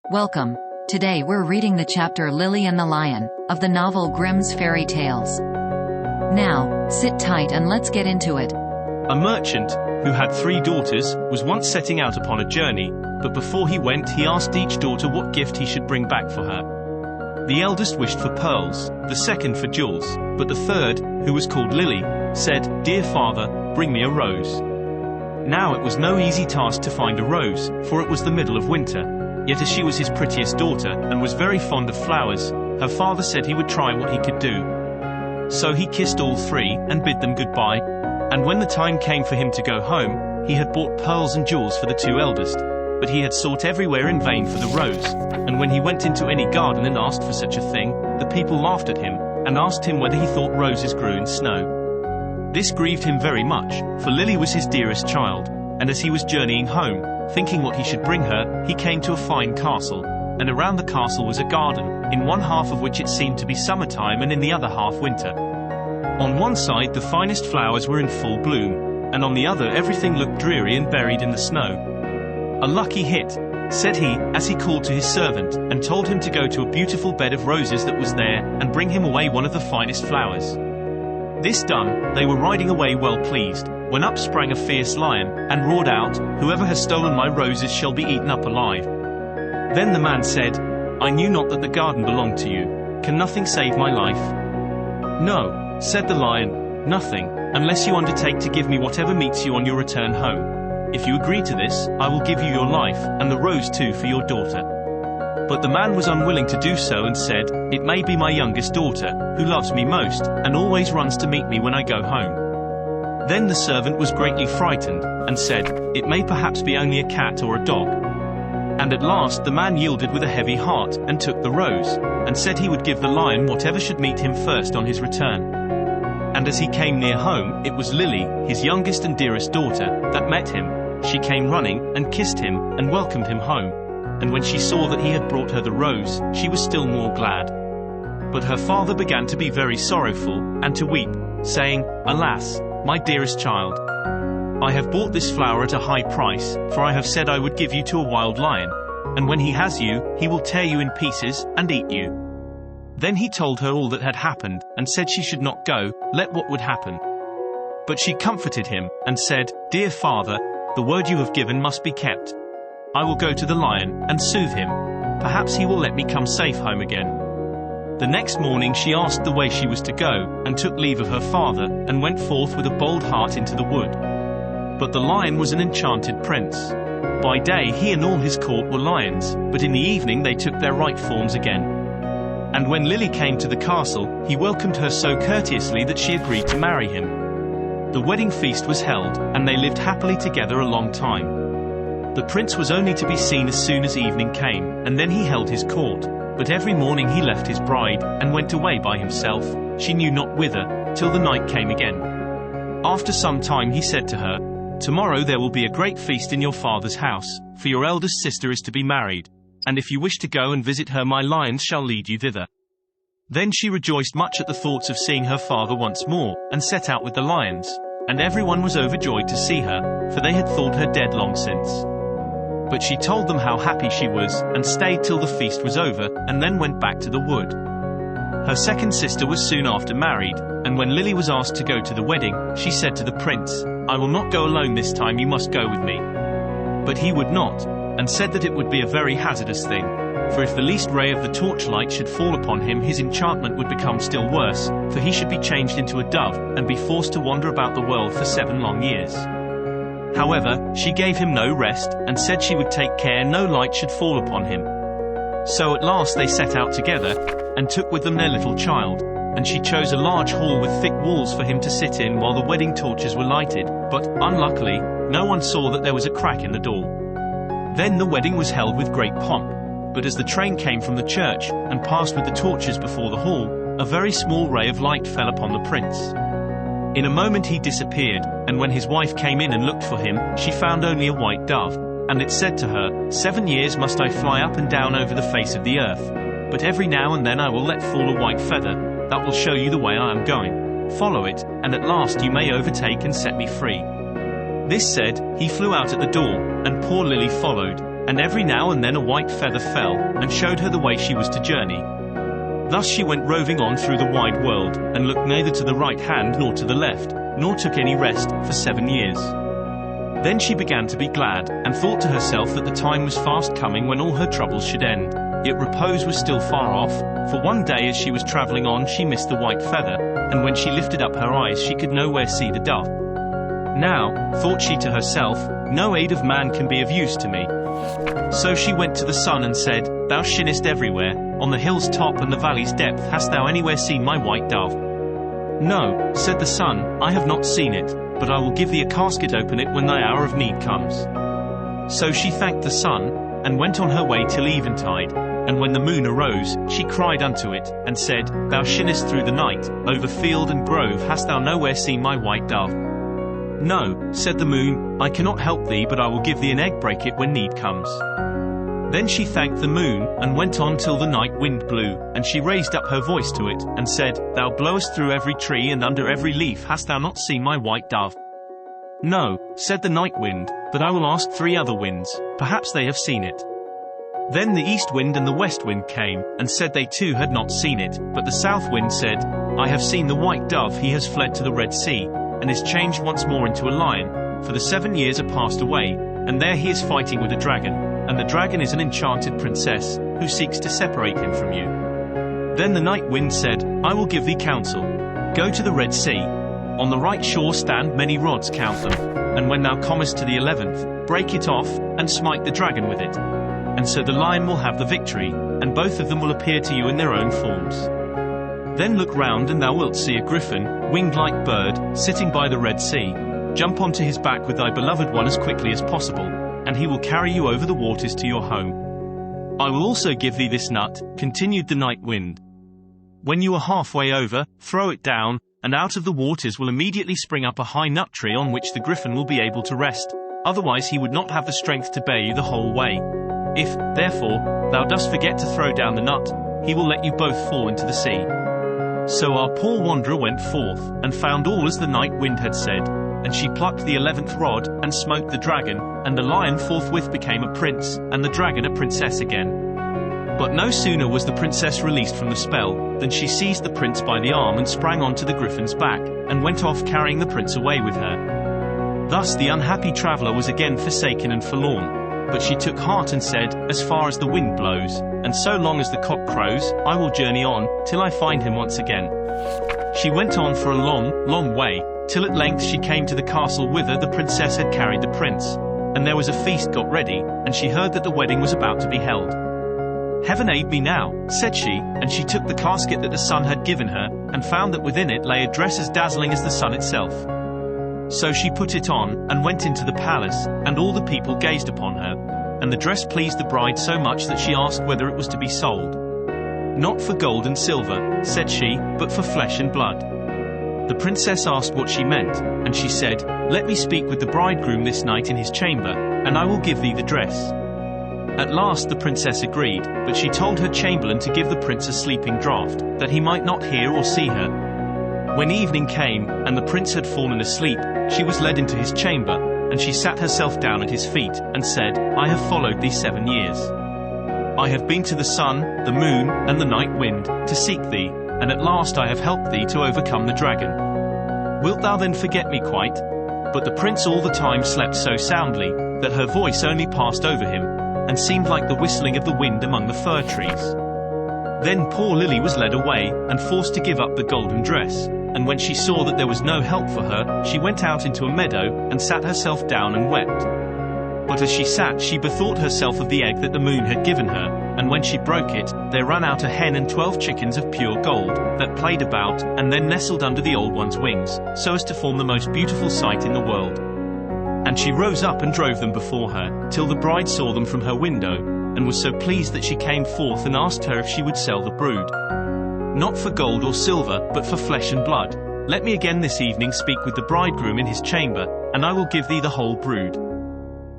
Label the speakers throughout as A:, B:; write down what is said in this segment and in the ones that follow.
A: Welcome. Today we're reading the chapter Lily and the Lion, of the novel Grimm's Fairy Tales. Now, sit tight and let's get into it.
B: A merchant, who had 3 daughters, was once setting out upon a journey, but before he went he asked each daughter what gift he should bring back for her. The eldest wished for pearls, the second for jewels, but the third, who was called Lily, said, "Dear father, bring me a rose." Now it was no easy task to find a rose, for it was the middle of winter. Yet as she was his prettiest daughter, and was very fond of flowers, her father said he would try what he could do. So he kissed all 3, and bid them goodbye. And when the time came for him to go home, he had bought pearls and jewels for the 2 eldest. But he had sought everywhere in vain for the rose, and when he went into any garden and asked for such a thing, the people laughed at him, and asked him whether he thought roses grew in snow. This grieved him very much, for Lily was his dearest child, and as he was journeying home, thinking what he should bring her, he came to a fine castle, and around the castle was a garden, in one half of which it seemed to be summertime and in the other half winter. On one side the finest flowers were in full bloom, and on the other everything looked dreary and buried in the snow. "A lucky hit," said he, as he called to his servant, and told him to go to a beautiful bed of roses that was there, and bring him away one of the finest flowers. This done, they were riding away well pleased, when up sprang a fierce lion, and roared out, "Whoever has stolen my roses shall be eaten up alive." Then the man said, "I knew not that the garden belonged to you. Can nothing save my life?" "No," said the lion, "nothing, unless you undertake to give me whatever meets you on your return home. If you agree to this, I will give you your life, and the rose too for your daughter." But the man was unwilling to do so and said, "It may be my youngest daughter, who loves me most, and always runs to meet me when I go home." Then the servant was greatly frightened, and said, "It may perhaps be only a cat or a dog." And at last the man yielded with a heavy heart, and took the rose, and said he would give the lion whatever should meet him first on his return. And as he came near home, it was Lily, his youngest and dearest daughter, that met him. She came running, and kissed him, and welcomed him home. And when she saw that he had brought her the rose, she was still more glad. But her father began to be very sorrowful, and to weep, saying, "Alas, my dearest child, I have bought this flower at a high price, for I have said I would give you to a wild lion, and when he has you, he will tear you in pieces, and eat you." Then he told her all that had happened, and said she should not go, let what would happen. But she comforted him, and said, "Dear father, the word you have given must be kept. I will go to the lion, and soothe him. Perhaps he will let me come safe home again." The next morning she asked the way she was to go, and took leave of her father, and went forth with a bold heart into the wood. But the lion was an enchanted prince. By day he and all his court were lions, but in the evening they took their right forms again. And when Lily came to the castle, he welcomed her so courteously that she agreed to marry him. The wedding feast was held, and they lived happily together a long time. The prince was only to be seen as soon as evening came, and then he held his court. But every morning he left his bride, and went away by himself, she knew not whither, till the night came again. After some time he said to her, "Tomorrow there will be a great feast in your father's house, for your eldest sister is to be married, and if you wish to go and visit her my lions shall lead you thither." Then she rejoiced much at the thoughts of seeing her father once more, and set out with the lions, and everyone was overjoyed to see her, for they had thought her dead long since. But she told them how happy she was, and stayed till the feast was over, and then went back to the wood. Her second sister was soon after married, and when Lily was asked to go to the wedding, she said to the prince, "I will not go alone this time, you must go with me." But he would not, and said that it would be a very hazardous thing, for if the least ray of the torchlight should fall upon him his enchantment would become still worse, for he should be changed into a dove, and be forced to wander about the world for 7 long years. However, she gave him no rest, and said she would take care no light should fall upon him. So at last they set out together, and took with them their little child, and she chose a large hall with thick walls for him to sit in while the wedding torches were lighted, but, unluckily, no one saw that there was a crack in the door. Then the wedding was held with great pomp, but as the train came from the church, and passed with the torches before the hall, a very small ray of light fell upon the prince. In a moment he disappeared, and when his wife came in and looked for him, she found only a white dove, and it said to her, "7 years must I fly up and down over the face of the earth, but every now and then I will let fall a white feather, that will show you the way I am going. Follow it, and at last you may overtake and set me free." This said, he flew out at the door, and poor Lily followed, and every now and then a white feather fell, and showed her the way she was to journey. Thus she went roving on through the wide world, and looked neither to the right hand nor to the left, nor took any rest, for 7 years. Then she began to be glad, and thought to herself that the time was fast coming when all her troubles should end. Yet repose was still far off, for one day as she was travelling on she missed the white feather, and when she lifted up her eyes she could nowhere see the dove. Now, thought she to herself, no aid of man can be of use to me. So she went to the sun and said, Thou shinest everywhere, on the hill's top and the valley's depth hast thou anywhere seen my white dove? No, said the sun, I have not seen it, but I will give thee a casket open it when thy hour of need comes. So she thanked the sun, and went on her way till eventide, and when the moon arose, she cried unto it, and said, Thou shinest through the night, over field and grove hast thou nowhere seen my white dove? No, said the moon, I cannot help thee, but I will give thee an egg break it when need comes. Then she thanked the moon, and went on till the night wind blew, and she raised up her voice to it, and said, Thou blowest through every tree and under every leaf hast thou not seen my white dove? No, said the night wind, but I will ask 3 other winds, perhaps they have seen it. Then the east wind and the west wind came, and said they too had not seen it, but the south wind said, I have seen the white dove, he has fled to the Red Sea, and is changed once more into a lion, for the 7 years are passed away, and there he is fighting with a dragon, and the dragon is an enchanted princess, who seeks to separate him from you. Then the night wind said, I will give thee counsel. Go to the Red Sea. On the right shore stand many rods, count them, and when thou comest to the 11th, break it off, and smite the dragon with it. And so the lion will have the victory, and both of them will appear to you in their own forms. Then look round and thou wilt see a griffin, winged like bird, sitting by the Red Sea. Jump onto his back with thy beloved one as quickly as possible, and he will carry you over the waters to your home. I will also give thee this nut, continued the night wind. When you are halfway over, throw it down, and out of the waters will immediately spring up a high nut tree on which the griffin will be able to rest, otherwise he would not have the strength to bear you the whole way. If, therefore, thou dost forget to throw down the nut, he will let you both fall into the sea. So our poor wanderer went forth, and found all as the night wind had said, and she plucked the 11th rod, and smote the dragon, and the lion forthwith became a prince, and the dragon a princess again. But no sooner was the princess released from the spell, than she seized the prince by the arm and sprang on to the griffin's back, and went off carrying the prince away with her. Thus the unhappy traveller was again forsaken and forlorn, but she took heart and said, As far as the wind blows, and so long as the cock crows, I will journey on, till I find him once again. She went on for a long, long way, till at length she came to the castle whither the princess had carried the prince, and there was a feast got ready, and she heard that the wedding was about to be held. Heaven aid me now, said she, and she took the casket that the sun had given her, and found that within it lay a dress as dazzling as the sun itself. So she put it on, and went into the palace, and all the people gazed upon her, and the dress pleased the bride so much that she asked whether it was to be sold. Not for gold and silver, said she, but for flesh and blood. The princess asked what she meant, and she said, Let me speak with the bridegroom this night in his chamber, and I will give thee the dress. At last the princess agreed, but she told her chamberlain to give the prince a sleeping draught, that he might not hear or see her. When evening came, and the prince had fallen asleep, she was led into his chamber, and she sat herself down at his feet, and said, I have followed thee 7 years. I have been to the sun, the moon, and the night wind, to seek thee, and at last I have helped thee to overcome the dragon. Wilt thou then forget me quite? But the prince all the time slept so soundly, that her voice only passed over him, and seemed like the whistling of the wind among the fir trees. Then poor Lily was led away, and forced to give up the golden dress, and when she saw that there was no help for her, she went out into a meadow, and sat herself down and wept. But as she sat she bethought herself of the egg that the moon had given her, and when she broke it, there ran out a hen and 12 chickens of pure gold, that played about, and then nestled under the old one's wings, so as to form the most beautiful sight in the world. And she rose up and drove them before her, till the bride saw them from her window, and was so pleased that she came forth and asked her if she would sell the brood. Not for gold or silver, but for flesh and blood. Let me again this evening speak with the bridegroom in his chamber, and I will give thee the whole brood.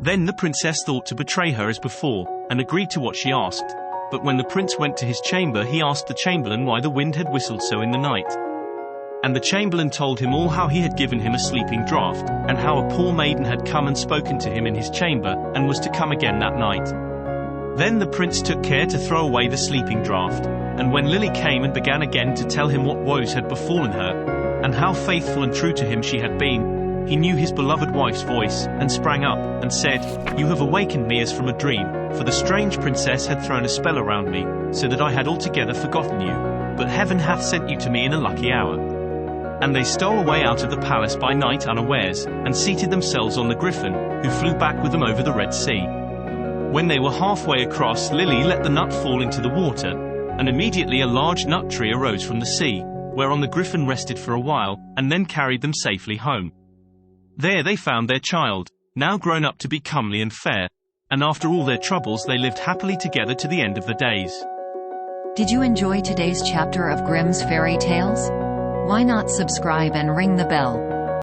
B: Then the princess thought to betray her as before, and agreed to what she asked. But when the prince went to his chamber he asked the chamberlain why the wind had whistled so in the night. And the chamberlain told him all how he had given him a sleeping draught, and how a poor maiden had come and spoken to him in his chamber, and was to come again that night. Then the prince took care to throw away the sleeping draught, and when Lily came and began again to tell him what woes had befallen her, and how faithful and true to him she had been, he knew his beloved wife's voice, and sprang up, and said, "You have awakened me as from a dream, for the strange princess had thrown a spell around me, so that I had altogether forgotten you, but heaven hath sent you to me in a lucky hour." And they stole away out of the palace by night unawares, and seated themselves on the griffin, who flew back with them over the Red Sea. When they were halfway across, Lily let the nut fall into the water, and immediately a large nut tree arose from the sea, whereon the griffin rested for a while, and then carried them safely home. There they found their child, now grown up to be comely and fair, and after all their troubles they lived happily together to the end of the days.
A: Did you enjoy today's chapter of Grimm's Fairy Tales? Why not subscribe and ring the bell?